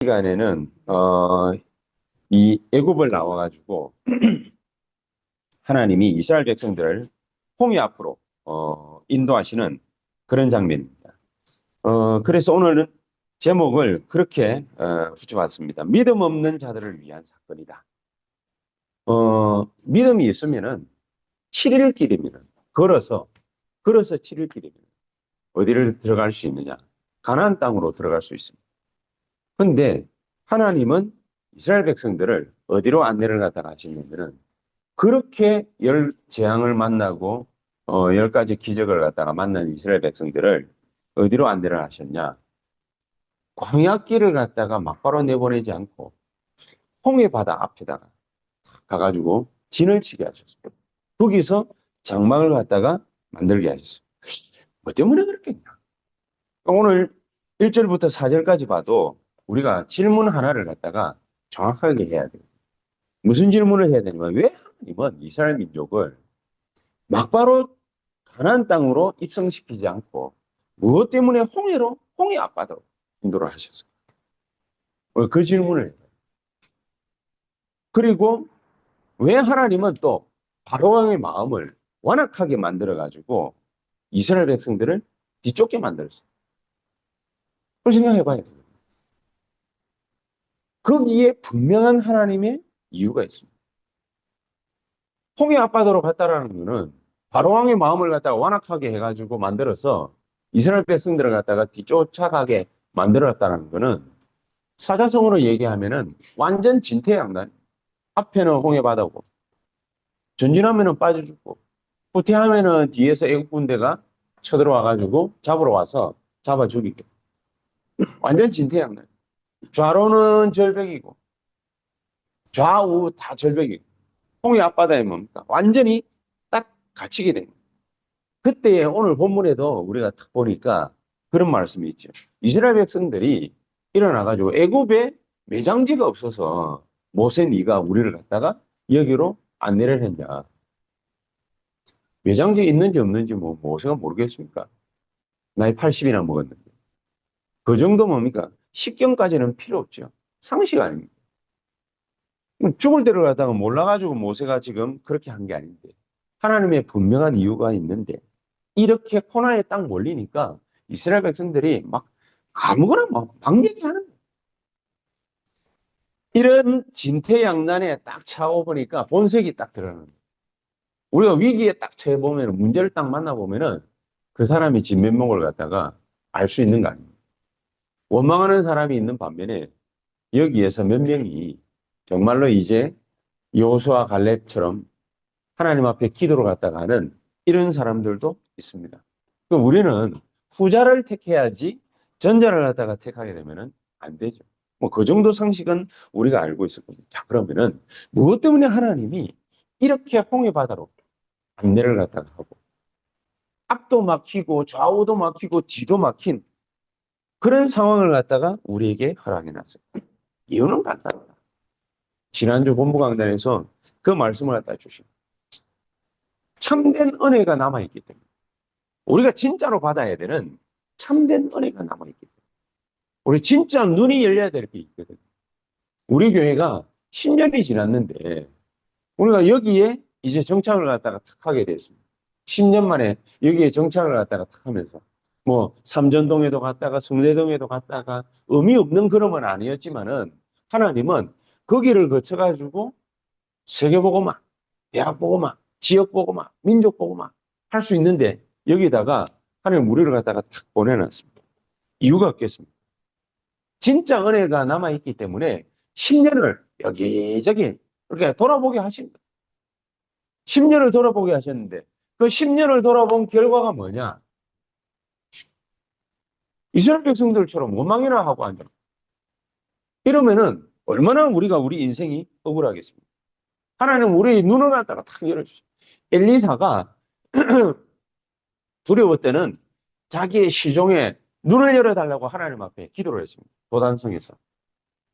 시간에는 이 애굽을 나와가지고 하나님이 이스라엘 백성들을 홍해 앞으로 인도하시는 그런 장면입니다. 그래서 오늘은 제목을 그렇게 붙여봤습니다. 믿음 없는 자들을 위한 사건이다. 믿음이 있으면은 7일 길이면 걸어서 7일 길이면 어디를 들어갈 수 있느냐? 가나안 땅으로 들어갈 수 있습니다. 그런데 하나님은 이스라엘 백성들을 어디로 안내를 갖다가 하시냐면은 그렇게 열 재앙을 만나고 10가지 기적을 갖다가 만난 이스라엘 백성들을 어디로 안내를 하셨냐? 광야길을 갖다가 막바로 내보내지 않고 홍해 바다 앞에다가 가가지고 진을 치게 하셨습니다. 거기서 장막을 갖다가 만들게 하셨어요. 뭐 때문에 그렇겠냐? 오늘 1절부터 4절까지 봐도 우리가 질문 하나를 갖다가 정확하게 해야 돼요. 무슨 질문을 해야 되냐면 왜 하나님은 이스라엘 민족을 막바로 가나안 땅으로 입성시키지 않고 무엇 때문에 홍해 앞바다로 인도를 하셨을까? 그 질문을 해요. 그리고 왜 하나님은 또 바로왕의 마음을 완악하게 만들어 가지고 이스라엘 백성들을 뒤쫓게 만들었어요. 그걸 생각해 봐야 돼요. 거기에 분명한 하나님의 이유가 있습니다. 홍해 앞바다로 갔다라는 거는 바로왕의 마음을 갖다가 완악하게 해가지고 만들어서 이스라엘 백성들을 갖다가 뒤쫓아가게 만들었다는 거는 사자성어로 얘기하면은 완전 진퇴양난. 앞에는 홍해 바다고 전진하면은 빠져 죽고 후퇴하면은 뒤에서 애국 군대가 쳐들어와가지고 잡으러 와서 잡아 죽이고 완전 진퇴양난. 좌로는 절벽이고 좌우 다 절벽이고 홍해 앞바다에 뭡니까? 완전히 딱 갇히게 됩니다. 그때 오늘 본문에도 우리가 딱 보니까 그런 말씀이 있죠. 이스라엘 백성들이 일어나가지고 애굽에 매장지가 없어서 모세 네가 우리를 갖다가 여기로 안내를 했냐. 매장지 있는지 없는지 뭐 모세가 모르겠습니까? 나이 80이나 먹었는데. 그 정도 뭡니까? 식경까지는 필요 없죠. 상식 아닙니까? 죽을 대로 가다가 몰라가지고 모세가 지금 그렇게 한 게 아닌데. 하나님의 분명한 이유가 있는데 이렇게 코너에 딱 몰리니까 이스라엘 백성들이 막 아무거나 막 얘기하는 거예요. 이런 진퇴양난에 딱 차오 보니까 본색이 딱 드러나는 거예요. 우리가 위기에 딱 처해 보면 문제를 딱 만나 보면은 그 사람이 진면목을 갖다가 알 수 있는 거 아닙니까? 원망하는 사람이 있는 반면에 여기에서 몇 명이 정말로 이제 여호수아 갈렙처럼 하나님 앞에 기도를 갖다가 하는 이런 사람들도 있습니다. 그럼 우리는 후자를 택해야지 전자를 갖다가 택하게 되면은 안 되죠. 뭐 그 정도 상식은 우리가 알고 있을 겁니다. 자, 그러면은 무엇 때문에 하나님이 이렇게 홍해 바다로 안내를 갖다가 하고 앞도 막히고 좌우도 막히고 뒤도 막힌 그런 상황을 갖다가 우리에게 허락해 놨어요. 이유는 간단합니다. 지난주 본부 강단에서 그 말씀을 갖다 주십니다. 참된 은혜가 남아있기 때문에 우리가 진짜로 받아야 되는 참된 은혜가 남아있기 때문에 우리 진짜 눈이 열려야 될 게 있거든요. 우리 교회가 10년이 지났는데 우리가 여기에 이제 정착을 갖다가 탁 하게 됐습니다. 10년 만에 여기에 정착을 갖다가 탁 하면서 뭐 삼전동에도 갔다가 성내동에도 갔다가 의미 없는 그런 아니었지만은 하나님은 거기를 거쳐가지고 세계보고만, 대학보고만, 지역보고만, 민족보고만 할 수 있는데 여기다가 하나님 우리를 갖다가 탁 보내놨습니다. 이유가 없겠습니다. 진짜 은혜가 남아있기 때문에 10년을 여기저기 이렇게 돌아보게 하신 거예요. 10년을 돌아보게 하셨는데 그 10년을 돌아본 결과가 뭐냐? 이스라엘 백성들처럼 원망이나 하고 앉아. 이러면은 얼마나 우리 인생이 억울하겠습니까? 하나님 우리 눈을 갖다가 탁 열어주죠. 엘리사가 두려울 때는 자기의 시종에 눈을 열어달라고 하나님 앞에 기도를 했습니다. 도단성에서.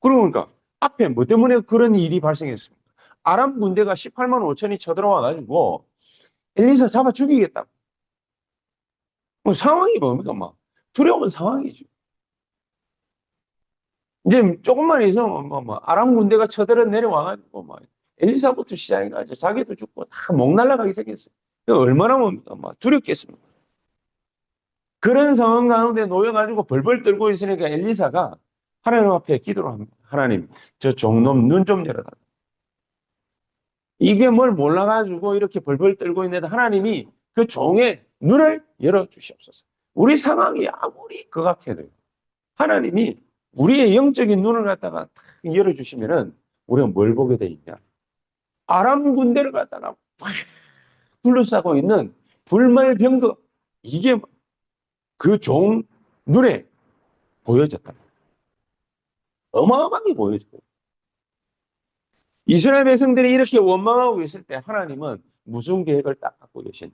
그러니까 앞에 뭐 때문에 그런 일이 발생했습니까? 아람 군대가 18만 5천이 쳐들어와가지고 엘리사 잡아 죽이겠다고. 상황이 뭡니까? 막 두려운 상황이죠. 이제 조금만 있으면 아람 군대가 쳐들어 내려와가지고 엘리사부터 시작해가지고 자기도 죽고 다 목 날라가기 생겼어요. 얼마나 두렵겠습니까? 그런 상황 가운데 놓여가지고 벌벌 떨고 있으니까 엘리사가 하나님 앞에 기도를 합니다. 하나님, 저 종놈 눈 좀 열어달라. 이게 뭘 몰라가지고 이렇게 벌벌 떨고 있는데 하나님이 그 종의 눈을 열어주시옵소서. 우리 상황이 아무리 극악해도 하나님이 우리의 영적인 눈을 갖다가 탁 열어주시면은 우리가 뭘 보게 돼 있냐? 아람 군대를 갖다가 팍 둘러싸고 있는 불말병거, 이게 그 종 눈에 보여졌다. 어마어마하게 보여져요. 이스라엘 백성들이 이렇게 원망하고 있을 때 하나님은 무슨 계획을 딱 갖고 계셨냐?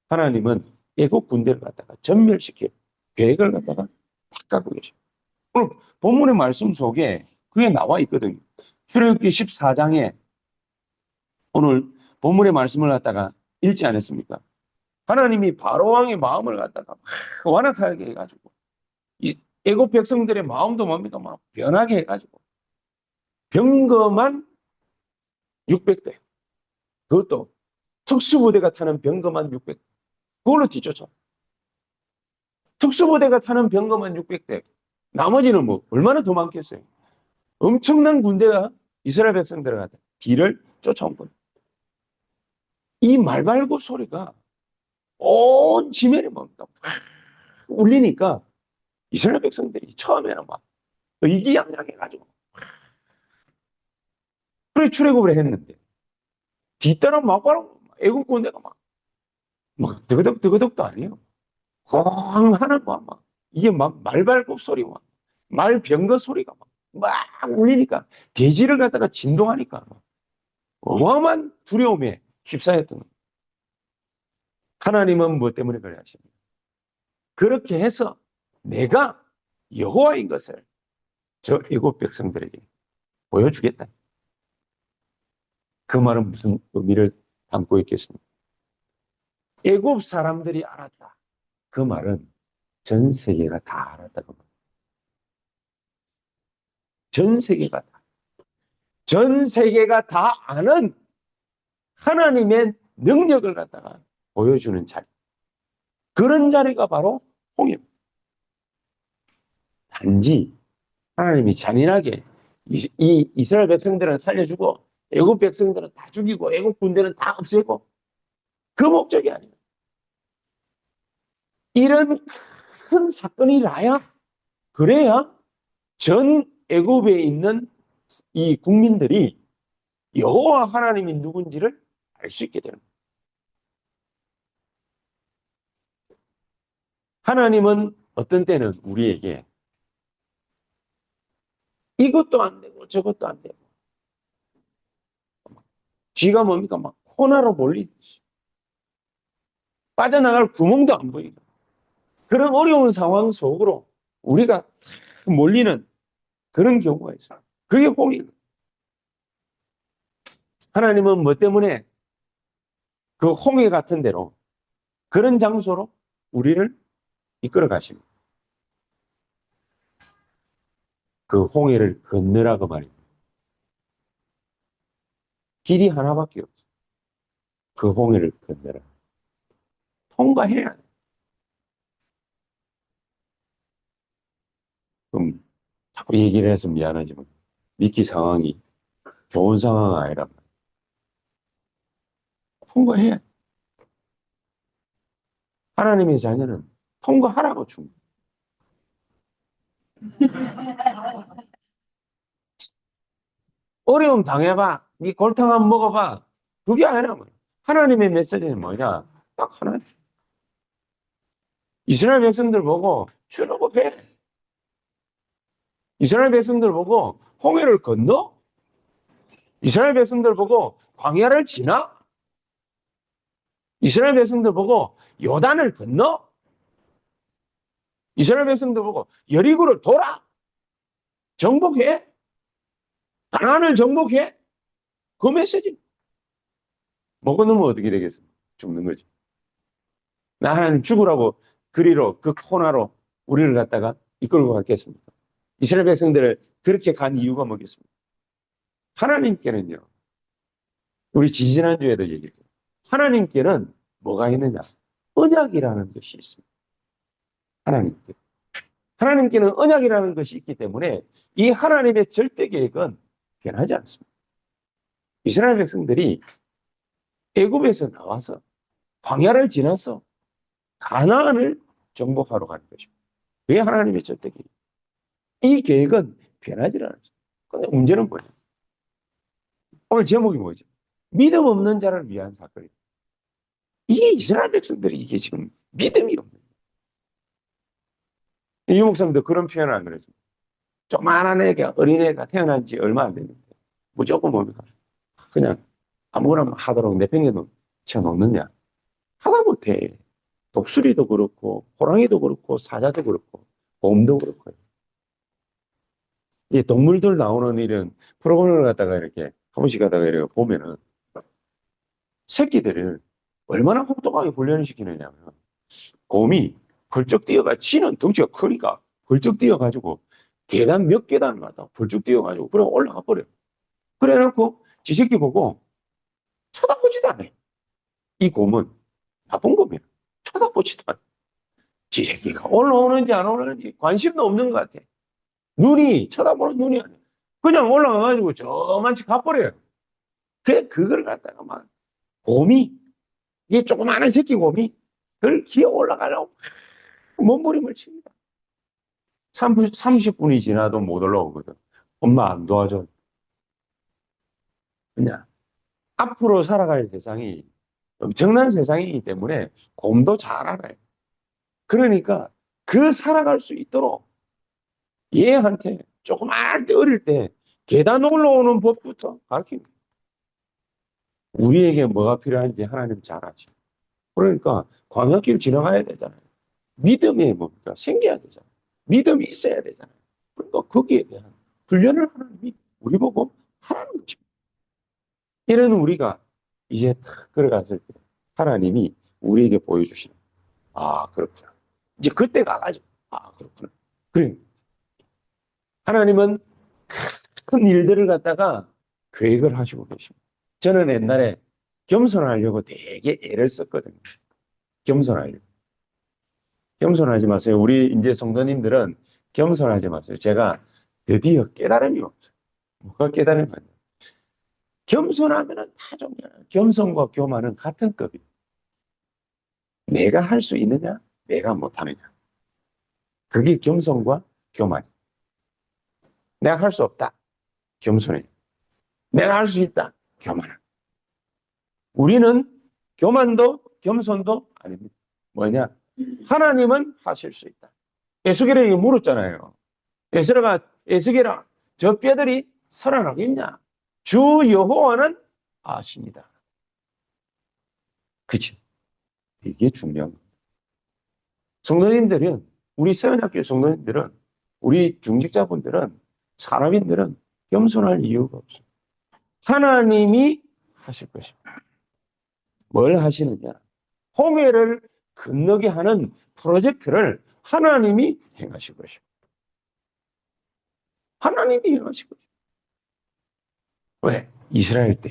하나님은 애국 군대를 갖다가 전멸시킬 계획을 갖다가 딱 갖고 계셔. 오늘 본문의 말씀 속에 그게 나와 있거든요. 출애굽기 14장에 오늘 본문의 말씀을 갖다가 읽지 않았습니까? 하나님이 바로 왕의 마음을 갖다가 막 완악하게 해가지고 이 애국 백성들의 마음도 뭡니까? 막 변하게 해가지고 병거만 600대. 그것도 특수부대가 타는 병거만 600대. 그걸로 뒤쫓아. 특수부대가 타는 병거만 600대. 나머지는 뭐 얼마나 더 많겠어요. 엄청난 군대가 이스라엘 백성들을 갖다 뒤를 쫓아온 거예요. 이 말발굽 소리가 온 지면에 뭡니까? 울리니까 이스라엘 백성들이 처음에는 막 의기양양해가지고 그래 출애굽을 했는데 뒤따라 막바로 애국 군대가 막 드그덕드그덕도 아니에요. 꽝 하는 막 이게 막 말발굽 소리 말 병거 소리가 막 울리니까 대지를 갖다가 진동하니까 어마어마한 두려움에 휩싸였던 거예요. 하나님은 무엇 때문에 그래 하십니까? 그렇게 해서 내가 여호와인 것을 저 애국 백성들에게 보여주겠다. 그 말은 무슨 의미를 담고 있겠습니까? 애국 사람들이 알았다. 그 말은 전 세계가 다 알았다고 말합니다. 전 세계가 다. 전 세계가 다 아는 하나님의 능력을 갖다가 보여주는 자리. 그런 자리가 바로 홍해입니다. 단지 하나님이 잔인하게 이 이스라엘 백성들은 살려주고 애국 백성들은 다 죽이고 애국 군대는 다 없애고 그 목적이 아니에요. 이런 큰 사건이 나야 그래야 전 애굽에 있는 이 국민들이 여호와 하나님이 누군지를 알 수 있게 되는 거예요. 하나님은 어떤 때는 우리에게 이것도 안 되고 저것도 안 되고 쥐가 뭡니까? 막 코나로 몰리듯이 빠져나갈 구멍도 안 보이고 그런 어려운 상황 속으로 우리가 몰리는 그런 경우가 있어요. 그게 홍해예요. 하나님은 뭐 때문에 그 홍해 같은 데로 그런 장소로 우리를 이끌어 가십니다. 그 홍해를 건너라고 말입니다. 길이 하나밖에 없어요. 그 홍해를 건너라. 통과해야 돼. 그럼 자꾸 얘기를 해서 미안하지만 미끼 상황이 좋은 상황은 아니란 말이에요. 통과해야 돼. 하나님의 자녀는 통과하라고 줍니다. 어려움 당해봐. 네 골탕 한번 먹어봐. 그게 아니라 뭐야. 하나님의 메시지는 뭐냐? 딱 하나. 이스라엘 백성들 보고 출애굽해. 이스라엘 백성들 보고 홍해를 건너. 이스라엘 백성들 보고 광야를 지나. 이스라엘 백성들 보고 요단을 건너. 이스라엘 백성들 보고 여리고를 돌아. 정복해. 가나안을 정복해. 그 메시지. 먹어 놓으면 어떻게 되겠어? 죽는 거지. 나 하나님 죽으라고 그리로 그 코나로 우리를 갖다가 이끌고 갔겠습니까? 이스라엘 백성들을 그렇게 간 이유가 뭐겠습니까? 하나님께는요, 우리 지지난주에도 얘기했죠. 하나님께는 뭐가 있느냐? 언약이라는 것이 있습니다. 하나님께. 하나님께는 언약이라는 것이 있기 때문에 이 하나님의 절대 계획은 변하지 않습니다. 이스라엘 백성들이 애굽에서 나와서 광야를 지나서 가나안을 정복하러 가는 것입니다. 그게 하나님의 절대 계획. 이 계획은 변하지 않아요. 그런데 문제는 뭐냐? 오늘 제목이 뭐죠? 믿음 없는 자를 위한 사건이에요. 이게 이스라엘 백성들이 이게 지금 믿음이 없는 거예요. 유 목사님도 그런 표현을 안 그러죠. 조그만한 애가, 어린애가 태어난 지 얼마 안 됐는데 무조건 뭡니까? 그냥 아무거나 하도록 내팽개도 쳐놓느냐? 하다 못해. 독수리도 그렇고 호랑이도 그렇고 사자도 그렇고 곰도 그렇고요. 이 동물들 나오는 이런 프로그램을 갖다가 이렇게 한 번씩 갖다가 이렇게 보면은 새끼들을 얼마나 혹독하게 훈련을 시키느냐면 곰이 벌쩍 뛰어가 지는 덩치가 크니까 벌쩍 뛰어가지고 계단 몇 계단을 갖다가 벌쩍 뛰어가지고 그래 올라가 버려. 그래 놓고 지 새끼 보고 쳐다보지도 않아요. 이 곰은 나쁜 곰이야. 쳐다보지도 않아. 지 새끼가 올라오는지 안 올라오는지 관심도 없는 것 같아. 눈이 쳐다보는 눈이 아니야. 그냥 올라가가지고 저만치 가버려요. 그래 그걸 갖다가 막 곰이 이게 조그마한 새끼 곰이 그걸 기어 올라가려고 몸부림을 칩니다. 30분이 지나도 못 올라오거든. 엄마 안 도와줘. 그냥 앞으로 살아갈 세상이 엄청난 세상이기 때문에 곰도 잘 알아요. 그러니까 그 살아갈 수 있도록 얘한테 조그마할 때 어릴 때 계단 올라오는 법부터 가르칩니다. 우리에게 뭐가 필요한지 하나님 잘 아시죠. 그러니까 광야길 지나가야 되잖아요. 믿음이 뭡니까? 생겨야 되잖아요. 믿음이 있어야 되잖아요. 그러니까 거기에 대한 훈련을 하나님이 우리 보고 하라는 것입니다. 이런 우리가 이제 탁 걸어갔을 때 하나님이 우리에게 보여주시는 아 그렇구나. 이제 그때 가가지고 아 그렇구나. 그래 하나님은 큰 일들을 갖다가 계획을 하시고 계십니다. 저는 옛날에 겸손하려고 되게 애를 썼거든요. 겸손하려고. 겸손하지 마세요. 우리 이제 성도님들은 겸손하지 마세요. 제가 드디어 깨달음이 없어요. 뭐가 깨달음이 없어요. 겸손하면 다 정리해요. 겸손과 교만은 같은 급이에요. 내가 할 수 있느냐? 내가 못하느냐? 그게 겸손과 교만이에요. 내가 할 수 없다. 겸손해. 내가 할 수 있다. 교만함. 우리는 교만도 겸손도 아닙니다. 뭐냐? 하나님은 하실 수 있다. 에스겔에게 물었잖아요. 에스겔아, 저 뼈들이 살아나겠냐? 주 여호와는 아십니다. 그치? 이게 중요한 거예요. 성도님들은, 우리 세원학교 성도님들은, 우리 중직자분들은, 사람인들은 겸손할 이유가 없어요. 하나님이 하실 것입니다. 뭘 하시느냐? 홍해를 건너게 하는 프로젝트를 하나님이 행하실 것입니다. 하나님이 행하실 것입니다. 왜? 이스라엘 때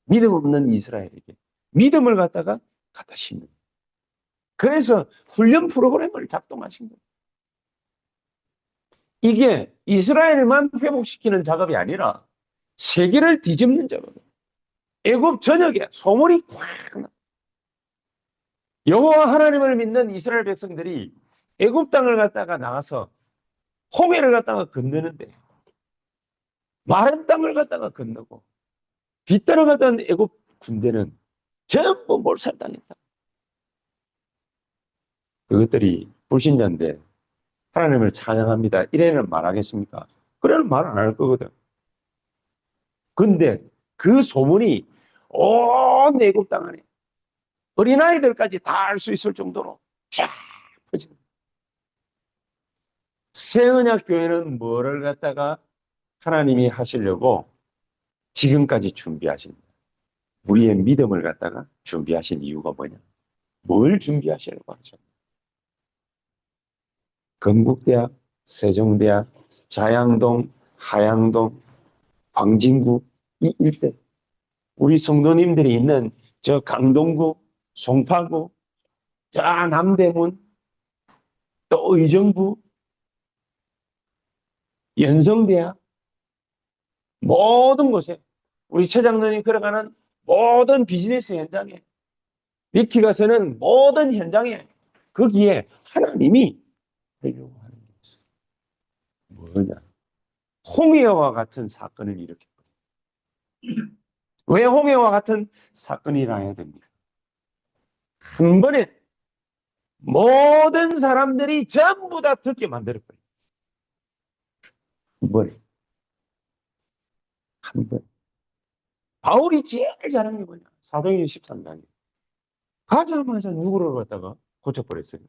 믿음 없는 이스라엘에게 믿음을 갖다가 갖다 심는. 그래서 훈련 프로그램을 작동하신 거예요. 이게 이스라엘만 회복시키는 작업이 아니라 세계를 뒤집는 작업이에요. 애굽 전역에 소문이 꽉 나. 여호와 하나님을 믿는 이스라엘 백성들이 애굽 땅을 갖다가 나가서 홍해를 갖다가 건너는데 마른 땅을 갖다가 건너고 뒤따라가던 애굽 군대는 전부 몰살당했다. 그것들이 불신자인데 하나님을 찬양합니다. 이래는 말하겠습니까? 그래는 말 안 할 거거든. 근데 그 소문이 온 애굽 땅 안에 어린아이들까지 다 알 수 있을 정도로 쫙 퍼집니다. 새언약 교회는 뭐를 갖다가 하나님이 하시려고 지금까지 준비하십니다. 우리의 믿음을 갖다가 준비하신 이유가 뭐냐? 뭘 준비하시려고 하죠? 건국대학, 세종대학, 자양동, 하양동, 광진구 이 일대 우리 성도님들이 있는 저 강동구, 송파구, 저 남대문, 또 의정부, 연성대학 모든 곳에 우리 최 장로님 걸어가는 모든 비즈니스 현장에 미키 가서는 모든 현장에 거기에 하나님이 하려고 하는 게 있어요. 뭐냐? 홍해와 같은 사건을 일으켰거든요. 왜 홍해와 같은 사건이 일어나야 됩니까? 한 번에 모든 사람들이 전부 다 듣게 만들었거든요. 한 번에. 한 번. 바울이 제일 잘한 게 뭐냐? 사도행전 13장이에요. 가자마자 누구를 갖다가 고쳐버렸어요.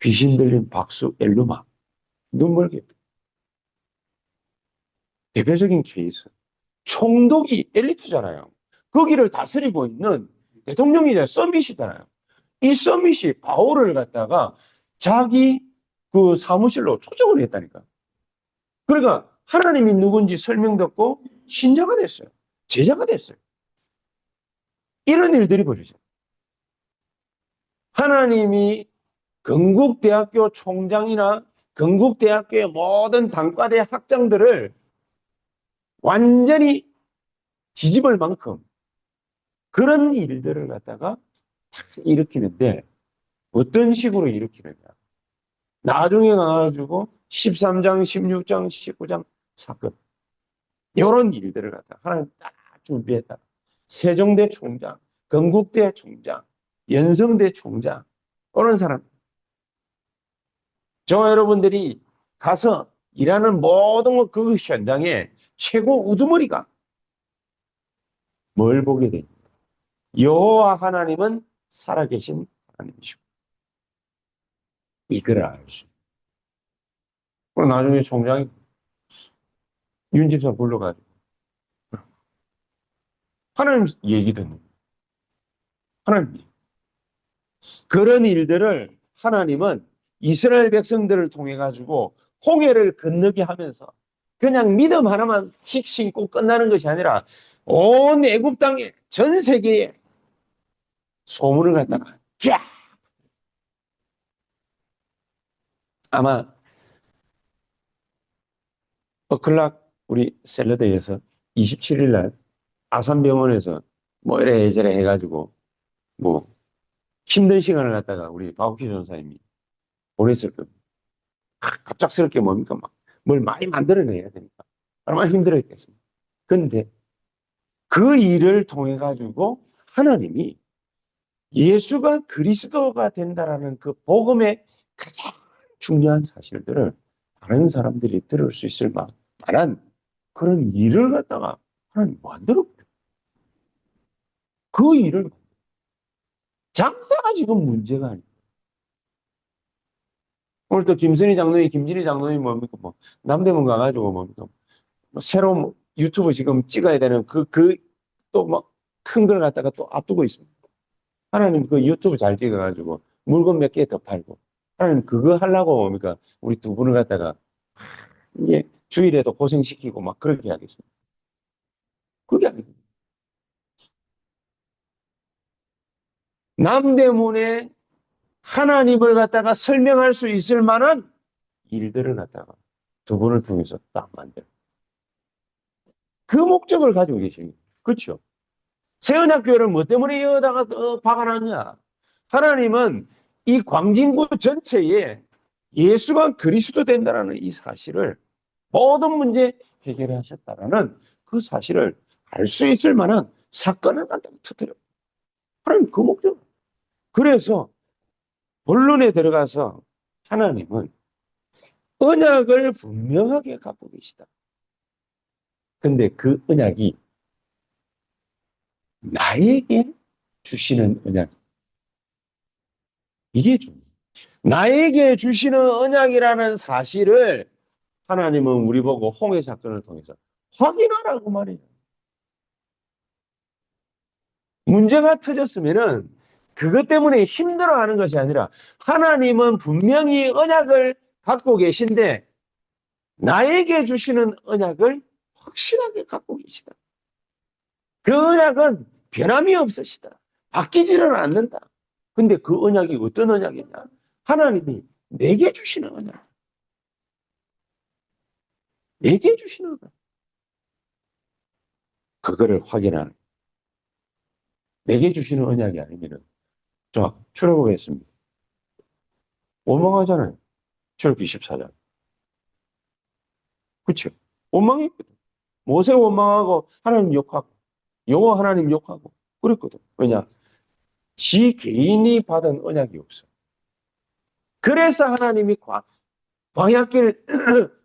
귀신 들린 박수 엘루마. 눈멀게. 대표적인 케이스. 총독이 엘리트잖아요. 거기를 다스리고 있는 대통령이 서밋이잖아요. 이 서밋이 바울을 갖다가 자기 그 사무실로 초청을 했다니까. 그러니까 하나님이 누군지 설명 듣고 신자가 됐어요. 제자가 됐어요. 이런 일들이 벌어져요. 하나님이 건국대학교 총장이나 건국대학교의 모든 단과대 학장들을 완전히 뒤집을 만큼 그런 일들을 갖다가 일으키는데 어떤 식으로 일으키느냐. 나중에 가가지고 13장, 16장, 19장 사건. 이런 일들을 갖다가 하나님 딱 준비했다. 세종대 총장, 건국대 총장, 연성대 총장, 그런 사람. 저와 여러분들이 가서 일하는 모든 그 현장에 최고 우두머리가 뭘 보게 됩니까? 여호와 하나님은 살아계신 하나님이시고 이걸 알 수. 그리고 나중에 총장이 윤집사 불러가지고 하나님 얘기 듣는 거예요. 하나님 그런 일들을 하나님은 이스라엘 백성들을 통해 가지고 홍해를 건너게 하면서 그냥 믿음 하나만 틱 신고 끝나는 것이 아니라 온 애굽 땅에 전 세계에 소문을 갖다가 쫙 아마 어클락 우리 샐러드에서 27일 날 아산병원에서 뭐 이래저래 해가지고 뭐 힘든 시간을 갖다가 우리 박옥희 전사님이 보냈을 겁니다. 갑작스럽게 뭡니까 막 뭘 많이 만들어내야 되니까 얼마나 힘들었겠습니까. 그런데 그 일을 통해 가지고 하나님이 예수가 그리스도가 된다라는 그 복음의 가장 중요한 사실들을 다른 사람들이 들을 수 있을 만한 그런 일을 갖다가 하나님 만들었고 그 일을 장사가 지금 문제가 아니에요. 오늘 또 김선희 장로님, 김진희 장로님 뭡니까 뭐 남대문 가가지고 뭡니까 뭐 새로 유튜브 지금 찍어야 되는 또 막 큰 걸 갖다가 또 앞두고 있습니다. 하나님 그 유튜브 잘 찍어가지고 물건 몇 개 더 팔고 하나님 그거 하려고 뭡니까 우리 두 분을 갖다가 이게 주일에도 고생시키고 막 그렇게 하겠습니다. 그게 아니고 남대문에 하나님을 갖다가 설명할 수 있을 만한 일들을 갖다가 두 분을 통해서 딱 만들어. 그 목적을 가지고 계십니다. 그렇죠? 세은학교를 뭐 때문에 여기다가 박아놨냐? 하나님은 이 광진구 전체에 예수가 그리스도 된다는 이 사실을 모든 문제 해결하셨다라는 그 사실을 알 수 있을 만한 사건을 갖다가 터뜨려. 하나님 그 목적. 그래서 본론에 들어가서 하나님은 언약을 분명하게 갖고 계시다. 근데 그 언약이 나에게 주시는 언약. 이게 중요해요. 나에게 주시는 언약이라는 사실을 하나님은 우리 보고 홍해 사건을 통해서 확인하라고 말해요. 문제가 터졌으면은 그것 때문에 힘들어하는 것이 아니라 하나님은 분명히 언약을 갖고 계신데 나에게 주시는 언약을 확실하게 갖고 계시다. 그 언약은 변함이 없으시다. 바뀌지는 않는다. 근데 그 언약이 어떤 언약이냐? 하나님이 내게 주시는 언약. 내게 주시는 언약. 그거를 확인하는. 내게 주시는 언약이 아니면은, 자, 출애굽했습니다. 원망하잖아요. 출애굽기 14장. 그쵸? 원망했거든. 모세 원망하고 하나님 욕하고 여호와 하나님 욕하고 그랬거든. 왜냐? 지 개인이 받은 언약이 없어. 그래서 하나님이 광야길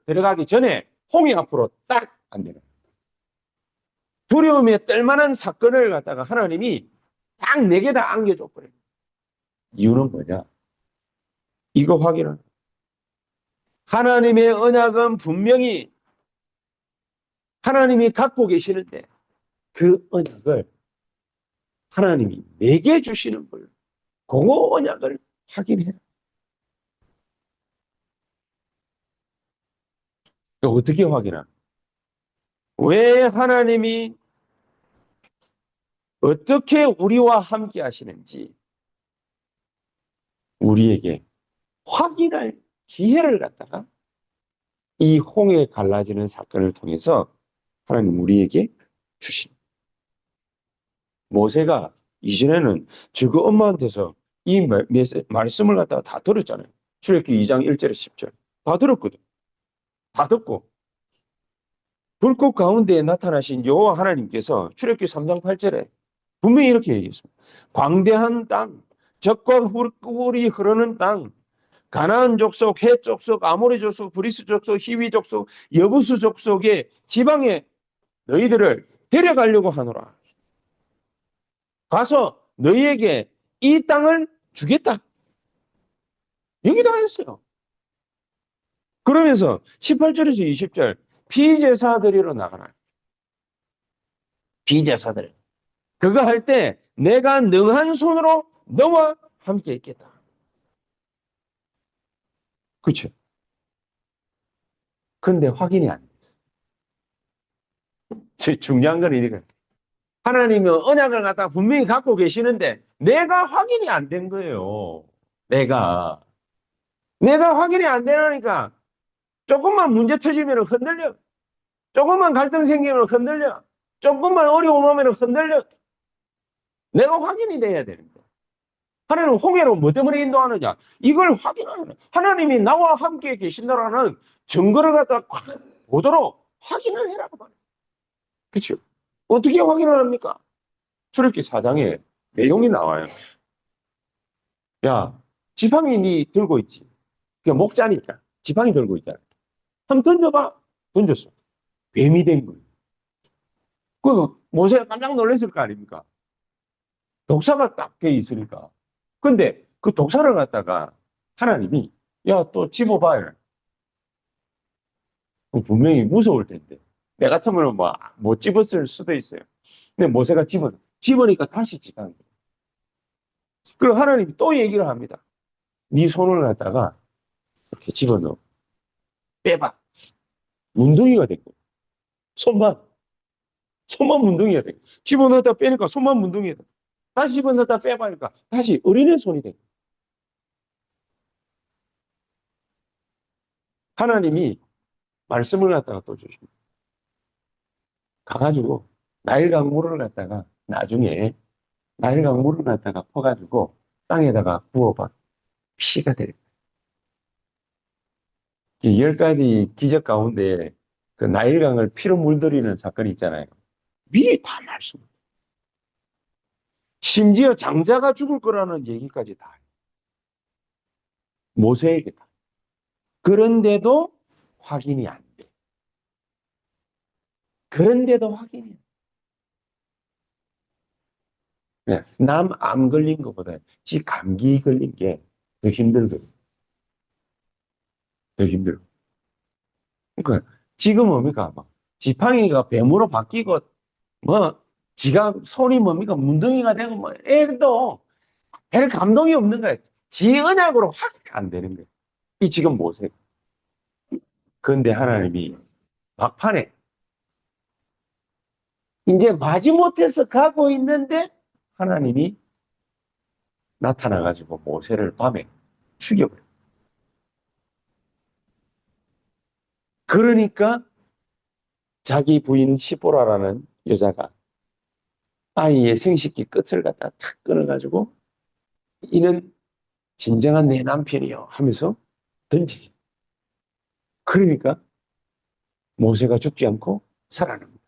들어가기 전에 홍해 앞으로 딱 안 되는. 두려움에 떨만한 사건을 갖다가 하나님이 딱 내게다 안겨줘 버려요. 이유는 뭐냐? 이거 확인은 하나님의 언약은 분명히 하나님이 갖고 계시는데 그 언약을 하나님이 내게 주시는 걸 그거 언약을 확인해요. 어떻게 확인하나? 왜 하나님이 어떻게 우리와 함께 하시는지 우리에게 확인할 기회를 갖다가 이 홍해 갈라지는 사건을 통해서 하나님 우리에게 주신. 모세가 이전에는 저거 엄마한테서 이 말씀을 갖다가 다 들었잖아요. 출애굽기 2장 1절에 10절. 다 들었거든. 다 듣고 불꽃 가운데에 나타나신 여호와 하나님께서 출애굽기 3장 8절에 분명히 이렇게 얘기했습니다. 광대한 땅, 젖과 꿀이 흐르는 땅, 가나안 족속, 헷 족속, 아모리 족속, 브리스 족속, 히위 족속, 여부수 족속의 지방에 너희들을 데려가려고 하노라. 가서 너희에게 이 땅을 주겠다. 여기다 했어요. 그러면서 18절에서 20절 피제사드리러 나가라. 피제사들. 그거 할 때 내가 능한 손으로 너와 함께 있겠다. 그렇죠? 근데 확인이 안 됐어. 중요한 건 이거예요. 하나님은 언약을 갖다가 분명히 갖고 계시는데 내가 확인이 안 된 거예요. 내가 확인이 안 되니까 조금만 문제 터지면 흔들려. 조금만 갈등 생기면 흔들려. 조금만 어려움 오면 흔들려. 내가 확인이 돼야 되는 거야. 하나님은 홍해로 뭐 때문에 인도하느냐? 이걸 확인하는 거야. 하나님이 나와 함께 계신다라는 증거를 갖다 보도록 확인을 해라고 말해요. 그렇죠? 어떻게 확인을 합니까? 출애굽기 4장에 내용이 나와요. 야, 지팡이 니 들고 있지. 그 목자니까 지팡이 들고 있잖아. 한번 던져봐. 던졌어. 뱀이 된 거예요. 그 모세가 깜짝 놀랐을 거 아닙니까? 독사가 딱 돼 있으니까. 근데 그 독사를 갖다가 하나님이 야, 또 집어봐요. 분명히 무서울 텐데. 내 같으면 뭐, 못 집었을 수도 있어요. 근데 모세가 집으니까 다시 지간 거예요. 그리고 하나님이 또 얘기를 합니다. 네 손을 갖다가 이렇게 집어넣어. 빼봐. 문둥이가 됐고. 손만. 손만 문둥이가 됐고. 집어넣었다 빼니까 손만 문둥이가 됐고. 다시 집어넣었다 빼봐니까 다시 어린애 손이 됐고. 하나님이 말씀을 갖다가 또 주십니다. 가가지고 나일 강물을 갖다가 나중에 나일 강물을 갖다가 퍼가지고 땅에다가 부어봐. 피가 될 거예요. 10가지 기적 가운데 그 나일강을 피로 물들이는 사건이 있잖아요. 미리 다 말씀. 심지어 장자가 죽을 거라는 얘기까지 다. 모세에게 다. 그런데도 확인이 안 돼. 그런데도 확인이 안 돼. 네. 남 암 걸린 것보다 지 감기 걸린 게 더 힘들거든. 더 힘들어. 그러니까 지금 뭡니까? 막 지팡이가 뱀으로 바뀌고 뭐 지가 손이 뭡니까? 문둥이가 되고 뭐 애도 별 감동이 없는 거야. 지 언약으로 확 안 되는 거야. 이 지금 모세. 그런데 하나님이 막판에 이제 마지못해서 가고 있는데 하나님이 나타나가지고 모세를 밤에 죽여버려요. 그러니까 자기 부인 시보라라는 여자가 아이의 생식기 끝을 갖다 탁 끊어가지고 이는 진정한 내 남편이요 하면서 던지지. 그러니까 모세가 죽지 않고 살아납니다.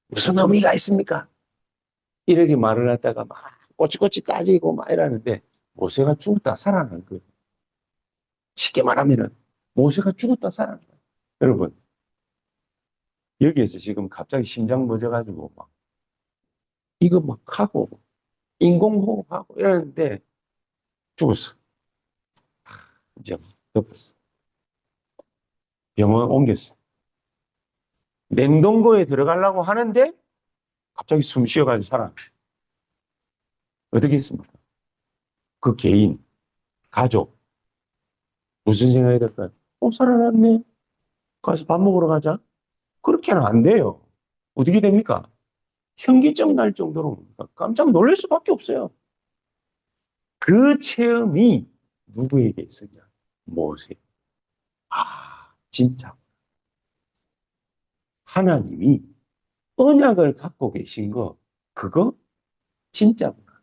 무슨 의미가 있습니까? 이렇게 말을 하다가 막 꼬치꼬치 따지고 막 이러는데 모세가 죽었다 살아난 거예요. 쉽게 말하면은 모세가 죽었다 살아난 거예요. 여러분, 여기에서 지금 갑자기 심장 멎어가지고 막 이거 막 하고 인공호흡하고 이러는데 죽었어. 이제 덮었어. 병원 옮겼어. 냉동고에 들어가려고 하는데 갑자기 숨 쉬어가지고 살아. 어떻게 했습니까? 그 개인, 가족, 무슨 생각이 들까요? 살아났네. 가서 밥 먹으러 가자. 그렇게는 안 돼요. 어떻게 됩니까? 현기증 날 정도로 깜짝 놀랄 수밖에 없어요. 그 체험이 누구에게 있었냐? 모세. 진짜. 하나님이 언약을 갖고 계신 거, 그거 진짜구나.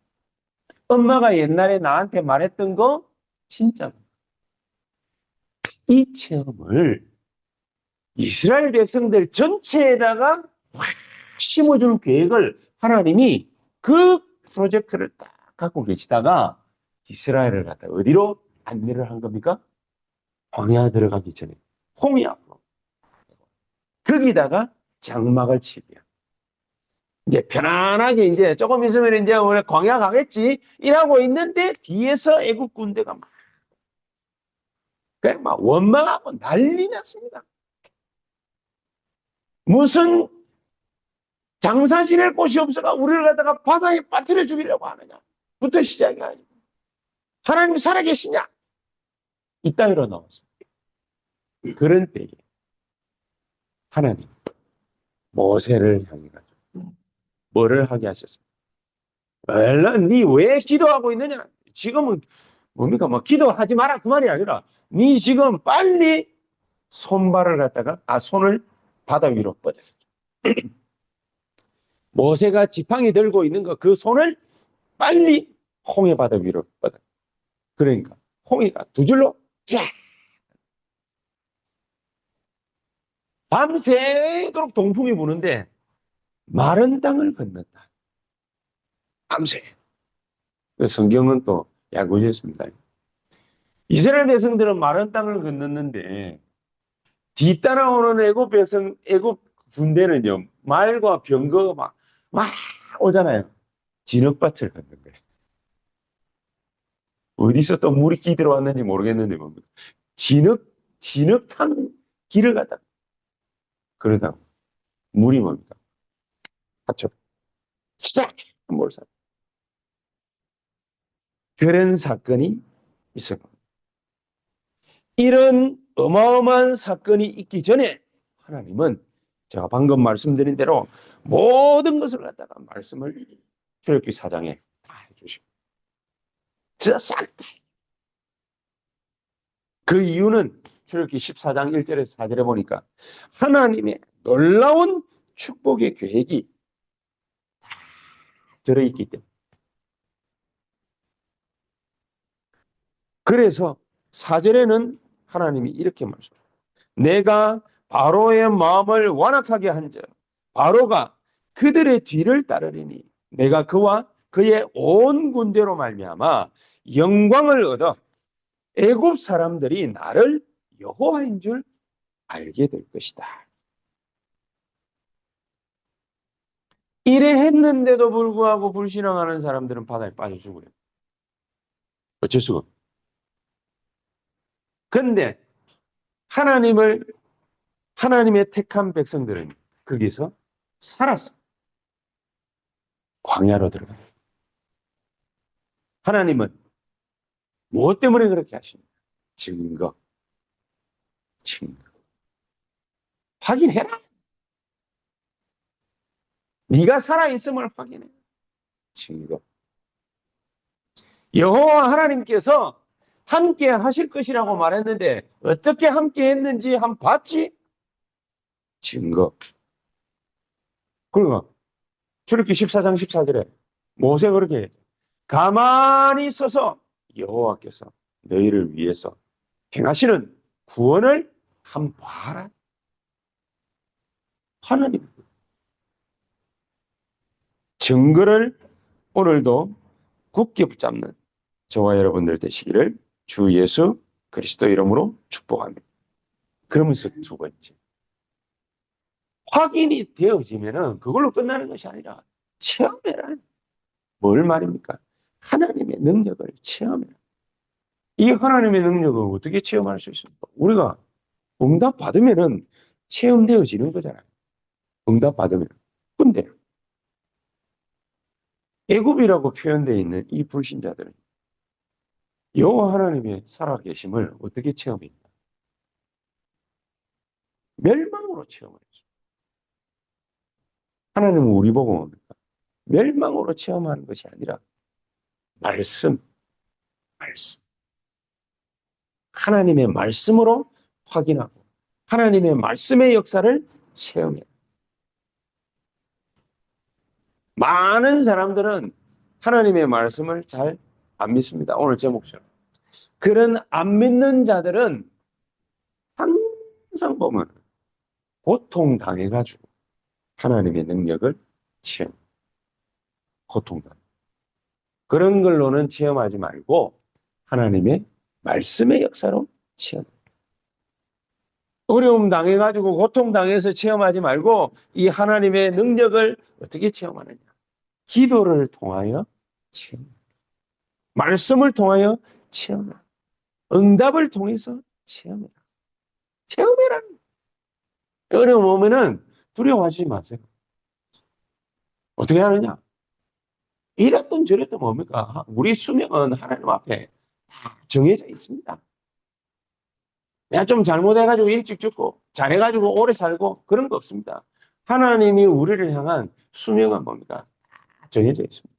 엄마가 옛날에 나한테 말했던 거, 진짜구나. 이 체험을 이스라엘 백성들 전체에다가 심어주는 계획을 하나님이 그 프로젝트를 딱 갖고 계시다가 이스라엘을 갖다 어디로 안내를 한 겁니까? 광야 들어가기 전에 홍해 앞으로. 거기다가 장막을 치고요. 이제 편안하게 이제 조금 있으면 이제 우리 광야 가겠지 이러고 있는데 뒤에서 애국 군대가 막 그냥 막 원망하고 난리 났습니다. 무슨 장사 지낼 곳이 없어가 우리를 갖다가 바다에 빠뜨려 죽이려고 하느냐 부터 시작해가지고 하나님 살아계시냐 이따위로 나왔습니다. 그런 때에 하나님 모세를 향해 가지고 뭐를 하게 하셨습니까? 얼른 네 왜 기도하고 있느냐? 지금은 뭡니까? 뭐 기도하지 마라 그 말이 아니라 네 지금 빨리 손발을 갖다가 손을 바다 위로 뻗어. 모세가 지팡이 들고 있는 거 그 손을 빨리 홍해 바다 위로 뻗어. 그러니까 홍해가 두 줄로 쫙 밤새도록 동풍이 부는데 마른 땅을 건넌다. 밤새. 성경은 또 야구지습니다. 이스라엘 백성들은 마른 땅을 건넜는데 뒤따라오는 애굽 백성, 애굽 군대는요, 말과 병거가 막 오잖아요. 진흙밭을 걷는 거예요. 어디서 또 물이 끼 들어왔는지 모르겠는데 뭡니까? 진흙탕 길을 갔다. 그러다 물이 뭡니까? 갇혀. 싹! 몰사. 그런 사건이 있었고. 이런 어마어마한 사건이 있기 전에 하나님은 제가 방금 말씀드린 대로 모든 것을 갖다가 말씀을 출애굽기 4장에 다 해주시고 진짜 싹 다. 그 이유는 출애굽기 14장 1절에서 4절에 보니까 하나님의 놀라운 축복의 계획이 들어있기 때문에 그래서 4절에는 하나님이 이렇게 말씀합니다. 내가 바로의 마음을 완악하게 한즉 바로가 그들의 뒤를 따르리니 내가 그와 그의 온 군대로 말미암아 영광을 얻어 애굽 사람들이 나를 여호와인 줄 알게 될 것이다. 이래 했는데도 불구하고 불신앙하는 사람들은 바다에 빠져 죽어요. 어쩔 수가 없어요. 근데 하나님의 택한 백성들은 거기서 살았어. 광야로 들어가요. 하나님은 무엇 때문에 그렇게 하십니까? 증거. 증거. 확인해라. 네가 살아있음을 확인해. 증거. 여호와 하나님께서 함께 하실 것이라고 말했는데 어떻게 함께 했는지 한번 봤지? 증거. 그러니까 출애굽기 14장 14절에 모세 그렇게 해. 가만히 서서 여호와께서 너희를 위해서 행하시는 구원을 한번 봐라. 하나님. 증거를 오늘도 굳게 붙잡는 저와 여러분들 되시기를 주 예수 그리스도 이름으로 축복합니다. 그러면서 두 번째. 확인이 되어지면은 그걸로 끝나는 것이 아니라 체험해라. 뭘 말입니까? 하나님의 능력을 체험해라. 이 하나님의 능력을 어떻게 체험할 수 있습니까? 우리가 응답 받으면은 체험되어지는 거잖아요. 응답 받으면. 근데 애굽이라고 표현되어 있는 이 불신자들은 여호와 하나님의 살아계심을 어떻게 체험했냐? 멸망으로 체험을 했어요. 하나님은 우리 보고 뭡니까? 멸망으로 체험하는 것이 아니라 말씀. 하나님의 말씀으로 확인하고 하나님의 말씀의 역사를 체험해요. 많은 사람들은 하나님의 말씀을 잘 안 믿습니다. 오늘 제목처럼. 그런 안 믿는 자들은 항상 보면 고통당해가지고 하나님의 능력을 체험. 고통당. 그런 걸로는 체험하지 말고 하나님의 말씀의 역사로 체험. 어려움 당해가지고 고통 당해서 체험하지 말고 이 하나님의 능력을 어떻게 체험하느냐? 기도를 통하여 체험. 말씀을 통하여 체험해라. 응답을 통해서 체험해라. 체험해라. 어려움 오면은 두려워하지 마세요. 어떻게 하느냐? 이랬던 저랬던 뭡니까? 우리 수명은 하나님 앞에 다 정해져 있습니다. 내가 좀 잘못해가지고 일찍 죽고 잘해가지고 오래 살고 그런 거 없습니다. 하나님이 우리를 향한 수명은 뭡니까? 다 정해져 있습니다.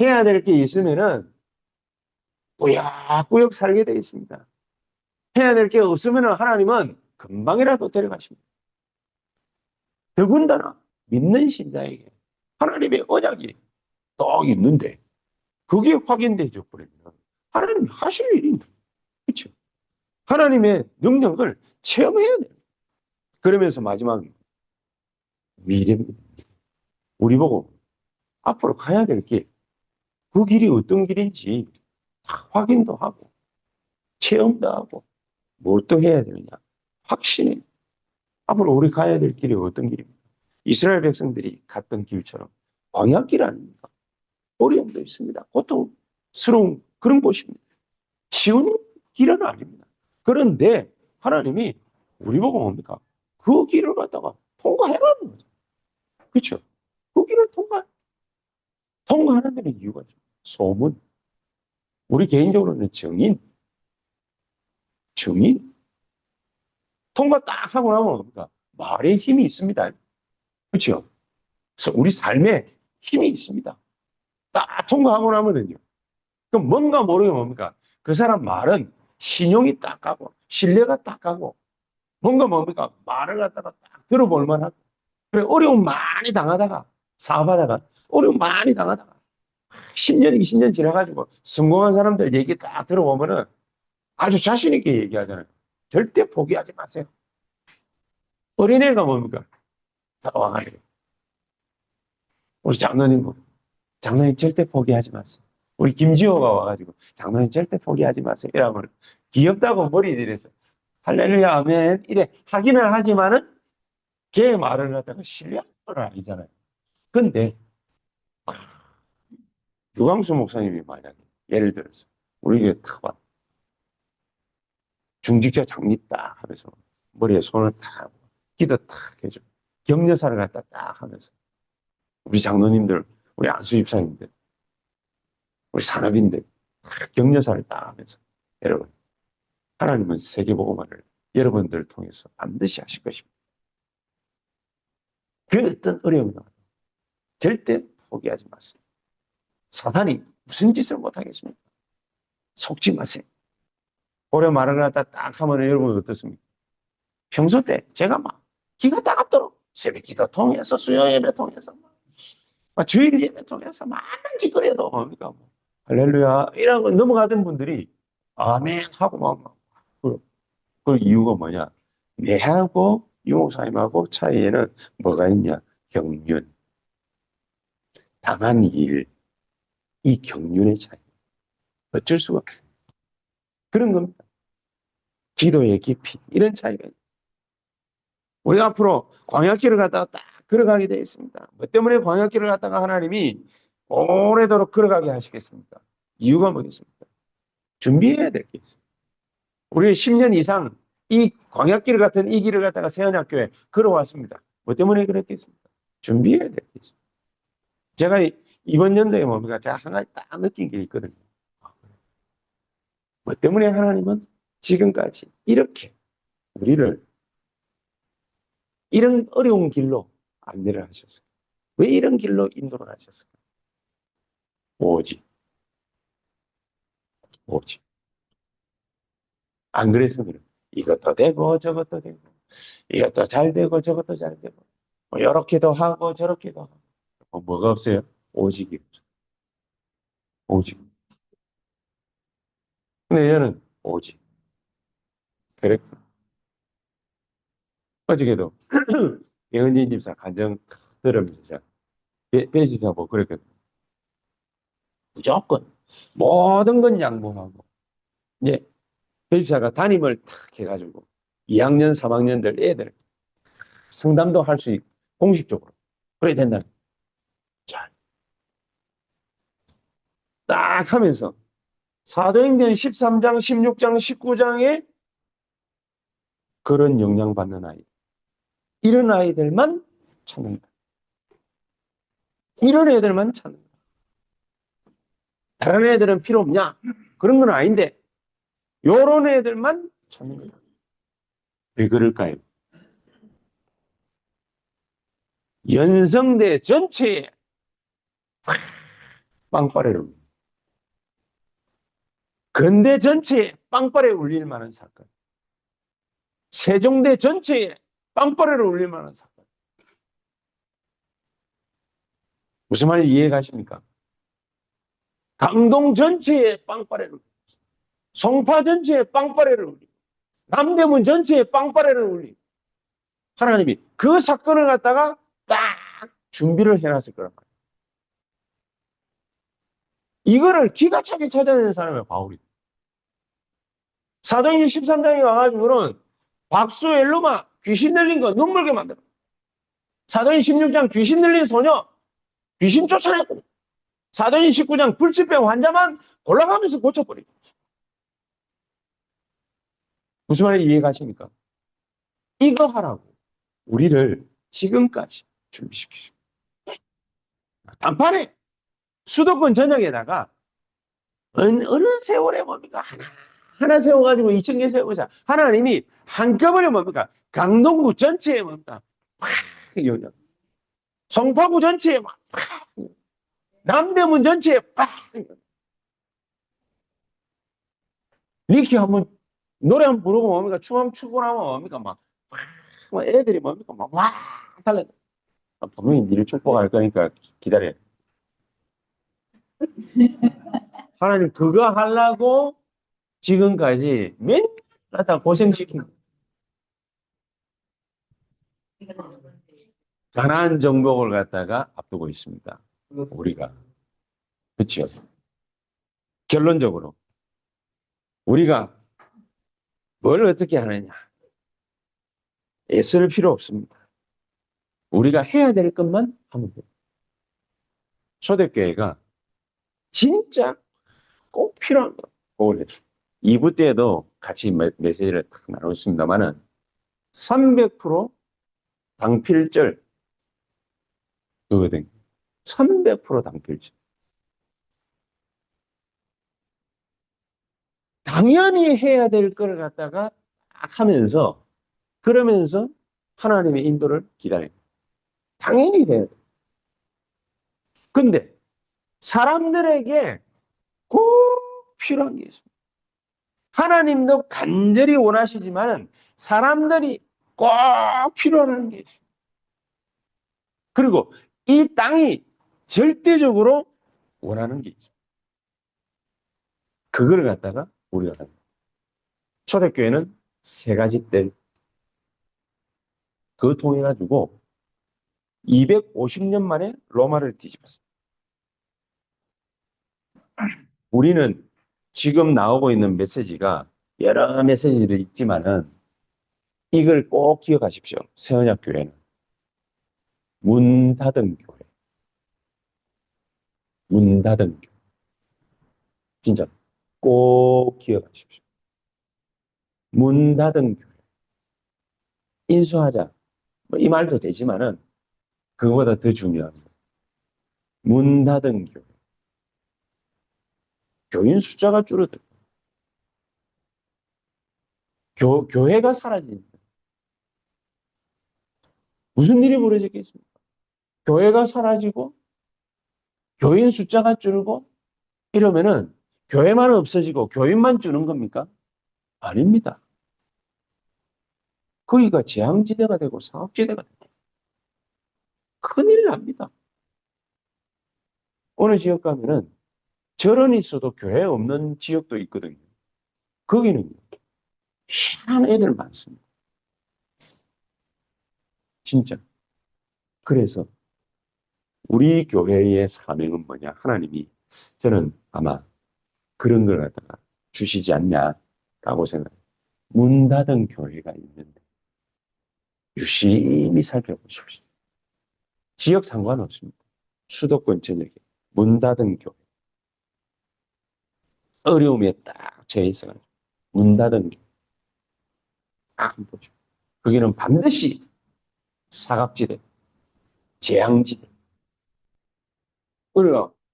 해야 될 게 있으면은 꾸역꾸역 살게 되어 있습니다. 해야 될 게 없으면 하나님은 금방이라도 데려가십니다. 더군다나 믿는 신자에게 하나님의 언약이 딱 있는데 그게 확인되죠. 그러면 하나님이 하실 일이 있는 거예요. 그렇죠? 하나님의 능력을 체험해야 돼요. 그러면서 마지막 미래입니다. 우리 보고 앞으로 가야 될 길, 그 길이 어떤 길인지 다 확인도 하고 체험도 하고 뭘 또 해야 되느냐 확신해. 앞으로 우리 가야 될 길이 어떤 길입니까? 이스라엘 백성들이 갔던 길처럼 광야길 아닙니까? 어려움도 있습니다. 고통스러운 그런 곳입니다. 쉬운 길은 아닙니다. 그런데 하나님이 우리 보고 뭡니까? 그 길을 갖다가 통과해라는 거죠. 그렇죠? 그 길을 통과하는 데는 이유가 있죠. 소문. 우리 개인적으로는 증인. 통과 딱 하고 나면 뭡니까? 말에 힘이 있습니다. 그렇죠? 그래서 우리 삶에 힘이 있습니다. 딱 통과하고 나면은요. 그럼 뭔가 모르게 뭡니까? 그 사람 말은 신용이 딱 가고, 신뢰가 딱 가고, 뭔가 뭡니까? 말을 갖다가 딱 들어볼 만하고, 그래, 어려움 많이 당하다가, 사업하다가, 어려움 많이 당하다가, 10년, 20년 지나가지고 성공한 사람들 얘기 딱 들어보면은 아주 자신있게 얘기하잖아요. 절대 포기하지 마세요. 어린애가 뭡니까? 와가지고, 우리 장로님 절대 포기하지 마세요. 우리 김지호가 와가지고 장로님 절대 포기하지 마세요. 이러면 귀엽다고 머리 들여서 할렐루야 아멘 이래 하기는 하지만은 걔 말을 갖다가 신뢰하는 건 아니잖아요. 근데 유광수 목사님이 만약에 예를 들어서 우리 교회 탁 와. 중직자 장립 딱 하면서 머리에 손을 탁 하고 기도 탁 해줘. 격려사를 갖다 딱 하면서 우리 장로님들, 우리 안수 집사님들, 우리 산업인들 딱 격려사를 딱 하면서 여러분 하나님은 세계복음화를 여러분들을 통해서 반드시 하실 것입니다. 그 어떤 어려움이 나와도 절대 포기하지 마세요. 사탄이 무슨 짓을 못하겠습니까? 속지 마세요. 고려 말을 갖다 딱 하면 여러분 어떻습니까? 평소 때 제가 막 기가 따갑도록 새벽 기도 통해서 수요 예배 통해서 막 주일 예배 통해서 막 짓거려도 뭡니까? 할렐루야 이라고 넘어가던 분들이 아멘 하고 막 그 이유가 뭐냐? 내하고 유목사님하고 차이에는 뭐가 있냐? 경륜. 당한 일, 이 경륜의 차이. 어쩔 수가 없어요. 그런 겁니다. 기도의 깊이, 이런 차이가 있어요. 우리가 앞으로 광야길을 갖다가 딱 걸어가게 되어 있습니다. 뭐 때문에 광야길을 갖다가 하나님이 오래도록 걸어가게 하시겠습니까? 이유가 뭐겠습니까? 준비해야 될 게 있어요. 우리 10년 이상 이 광야길 같은 이 길을 갖다가 세언학교에 걸어왔습니다. 뭐 때문에 그랬겠습니까? 준비해야 될 게 있어요. 제가 이번 연도에 뭡니까? 제가 한 가지 딱 느낀 게 있거든요. 뭐 때문에 하나님은 지금까지 이렇게 우리를 이런 어려운 길로 안내를 하셨어요. 왜 이런 길로 인도를 하셨어요? 오직, 오직. 안 그랬으면 이것도 되고 저것도 되고 이것도 잘 되고 저것도 잘 되고 뭐 이렇게도 하고 저렇게도 하고 뭐가 없어요? 오직이 없어요. 오직. 근데 얘는 오직. 그랬구나. 어저께도 영은진 집사 간증 들으면서 제가 배지사 뭐 그랬거든요. 무조건 모든 건 양보하고 이제 배지사가 담임을 탁 해가지고 2학년, 3학년들 애들 상담도 할 수 있고 공식적으로 그래야 된다. 자, 딱 하면서 사도행전 13장, 16장, 19장에 그런 영향받는 아이 이런 아이들만 찾는다. 이런 애들만 찾는다. 다른 애들은 필요 없냐? 그런 건 아닌데 요런 애들만 찾는 거야. 왜 그럴까요? 연성대 전체에 빵빠레를 울려. 근대 전체에 빵빠레 울릴 만한 사건. 세종대 전체에 빵빠레를 울릴 만한 사건. 무슨 말인지 이해 가십니까? 강동 전체에 빵빠레를 울리고 송파 전체에 빵빠레를 울리고 남대문 전체에 빵빠레를 울리고 하나님이 그 사건을 갖다가 딱 준비를 해놨을 거란 말이에요. 이거를 기가 차게 찾아내는 사람이 바울이다. 사도행전 13장에 와가지고는 박수 엘루마 귀신 들린 거 눈물게 만들어. 사도행전 16장 귀신 들린 소녀 귀신 쫓아냈고 사도행전 19장 불치병 환자만 골라가면서 고쳐버리고. 무슨 말인지 이해 가십니까? 이거 하라고 우리를 지금까지 준비시키죠. 단판에 수도권 전역에다가 어느 세월에 뭡니까? 하나 세워가지고 2천 개 세우자. 하나님이 한꺼번에 뭡니까? 강동구 전체에 뭡니까? 팍 영향. 송파구 전체에 막 팍. 남대문 전체에 팍. 리키 한번 노래 한번 부르고 뭡니까? 춤 한번 추고 나면 뭡니까? 막 애들이 뭡니까? 막 와 달래. 분명히 니를 축복할 거니까 기다려. 하나님 그거 하려고 지금까지 맨날 다 고생시킨 가나안 정복을 갖다가 앞두고 있습니다. 우리가. 그렇죠. 결론적으로 우리가 뭘 어떻게 하느냐. 애쓸 필요 없습니다. 우리가 해야 될 것만 하면 돼요. 초대교회가 진짜 꼭 필요한 거. 그걸 2부 때에도 같이 메시지를 딱 나눴습니다만은 300% 당필절 그거든. 300% 당필절. 당연히 해야 될 걸 갖다가 딱 하면서, 그러면서 하나님의 인도를 기다려요. 당연히 해야 돼. 근데 사람들에게 꼭 필요한 게 있습니다. 하나님도 간절히 원하시지만은 사람들이 꼭 필요한 게 있습니다. 그리고 이 땅이 절대적으로 원하는 게 있습니다. 그걸 갖다가 우리가 합니다. 초대교회는 세 가지 때 그거 통해 가지고 250년 만에 로마를 뒤집었습니다. 우리는 지금 나오고 있는 메시지가 여러 메시지를 있지만은 이걸 꼭 기억하십시오. 새언약교회는 문 닫은 교회, 문 닫은 교회. 진짜 꼭 기억하십시오. 문 닫은 교회. 인수하자. 뭐이 말도 되지만은 그거보다 더 중요한 거. 문 닫은 교회. 교인 숫자가 줄어들고 교회가 사라진다. 무슨 일이 벌어졌겠습니까? 교회가 사라지고 교인 숫자가 줄고 이러면은 교회만 없어지고 교인만 주는 겁니까? 아닙니다. 거기가 재앙지대가 되고 사업지대가 되고 큰일 납니다. 어느 지역 가면은 절은 있어도 교회 없는 지역도 있거든요. 거기는 희한한 애들 많습니다. 진짜. 그래서 우리 교회의 사명은 뭐냐? 하나님이 저는 아마 그런 걸 갖다가 주시지 않냐라고 생각해요. 문 닫은 교회가 있는데 유심히 살펴보십시오. 지역 상관없습니다. 수도권 전역에 문 닫은 교회. 어려움에 딱 처해 있어가지고 문 닫은 교회. 딱 보죠. 거기는 반드시 사각지대, 재앙지대.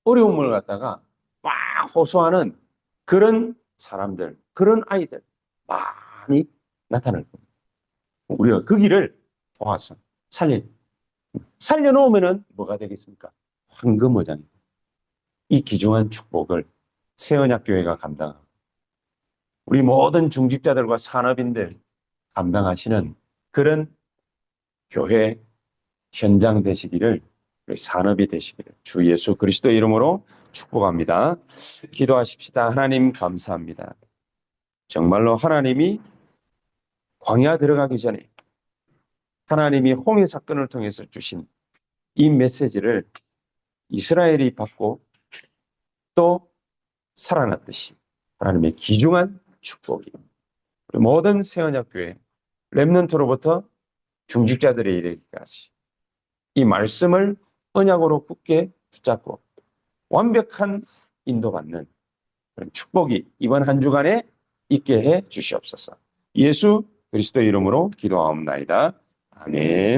어려움을 갖다가 막 호소하는 그런 사람들, 그런 아이들 많이 나타날 겁니다. 우리가 그 길을 도와서 살려놓으면은 뭐가 되겠습니까? 황금어장입니다. 이 귀중한 축복을 새언약교회가 감당하고 우리 모든 중직자들과 산업인들 감당하시는 그런 교회 현장 되시기를, 우리 산업이 되시기를 주 예수 그리스도 이름으로 축복합니다. 기도하십시다. 하나님 감사합니다. 정말로 하나님이 광야 들어가기 전에 하나님이 홍해 사건을 통해서 주신 이 메시지를 이스라엘이 받고 또 살아났듯이 하나님의 귀중한 축복이 모든 새언약교회 렘넌트로부터 중직자들에 이르기까지 이 말씀을 언약으로 굳게 붙잡고 완벽한 인도받는 그런 축복이 이번 한 주간에 있게 해 주시옵소서. 예수 그리스도 이름으로 기도하옵나이다. 아멘.